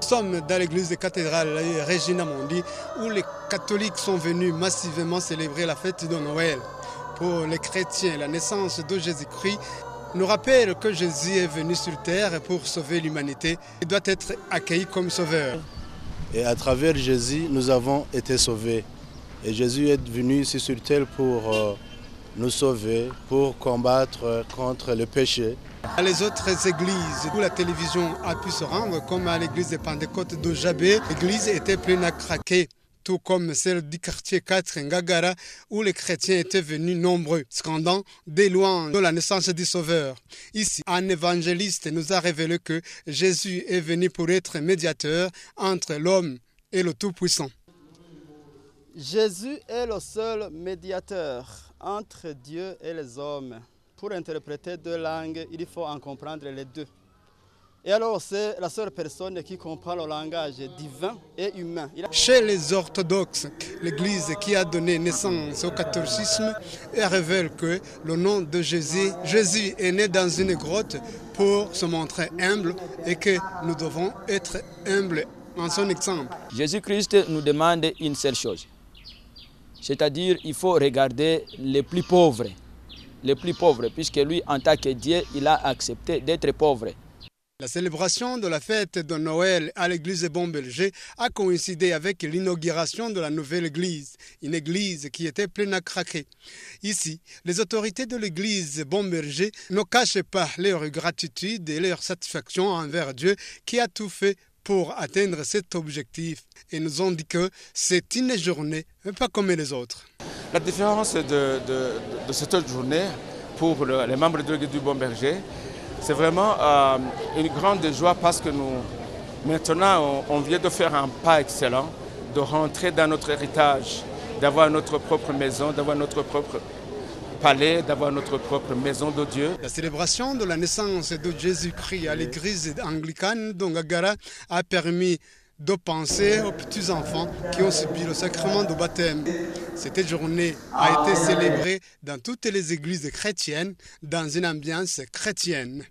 sommes dans l'église de cathédrale Regina Mundi où les catholiques sont venus massivement célébrer la fête de Noël. Pour les chrétiens, la naissance de Jésus-Christ nous rappelle que Jésus est venu sur terre pour sauver l'humanité. Il doit être accueilli comme sauveur. Et à travers Jésus, nous avons été sauvés. Et Jésus est venu ici sur terre pour nous sauver, pour combattre contre le péché. À les autres églises où la télévision a pu se rendre, comme à l'église de Pentecôte de Jabé, l'église était pleine à craquer, tout comme celle du quartier 4 Ngagara, où les chrétiens étaient venus nombreux, scandant des louanges de la naissance du Sauveur. Ici, un évangéliste nous a révélé que Jésus est venu pour être médiateur entre l'homme et le Tout-Puissant. Jésus est le seul médiateur entre Dieu et les hommes. Pour interpréter deux langues, il faut en comprendre les deux. Et alors, c'est la seule personne qui comprend le langage divin et humain. Chez les orthodoxes, l'Église qui a donné naissance au catholicisme révèle que le nom de Jésus est né dans une grotte pour se montrer humble et que nous devons être humbles en son exemple. Jésus-Christ nous demande une seule chose, c'est-à-dire il faut regarder les plus pauvres, puisque lui, en tant que Dieu, il a accepté d'être pauvre. La célébration de la fête de Noël à l'église de Bon-Berger a coïncidé avec l'inauguration de la nouvelle église, une église qui était pleine à craquer. Ici, les autorités de l'église Bon-Berger ne cachent pas leur gratitude et leur satisfaction envers Dieu qui a tout fait pour atteindre cet objectif. Et nous ont dit que c'est une journée pas comme les autres. La différence de cette journée pour les membres de l'église du Bon-Berger, c'est vraiment une grande joie parce que maintenant, on vient de faire un pas excellent, de rentrer dans notre héritage, d'avoir notre propre maison, d'avoir notre propre palais, d'avoir notre propre maison de Dieu. La célébration de la naissance de Jésus-Christ à l'église anglicane d'Ongagara a permis de penser aux petits-enfants qui ont subi le sacrement de baptême. Cette journée a été célébrée dans toutes les églises chrétiennes, dans une ambiance chrétienne.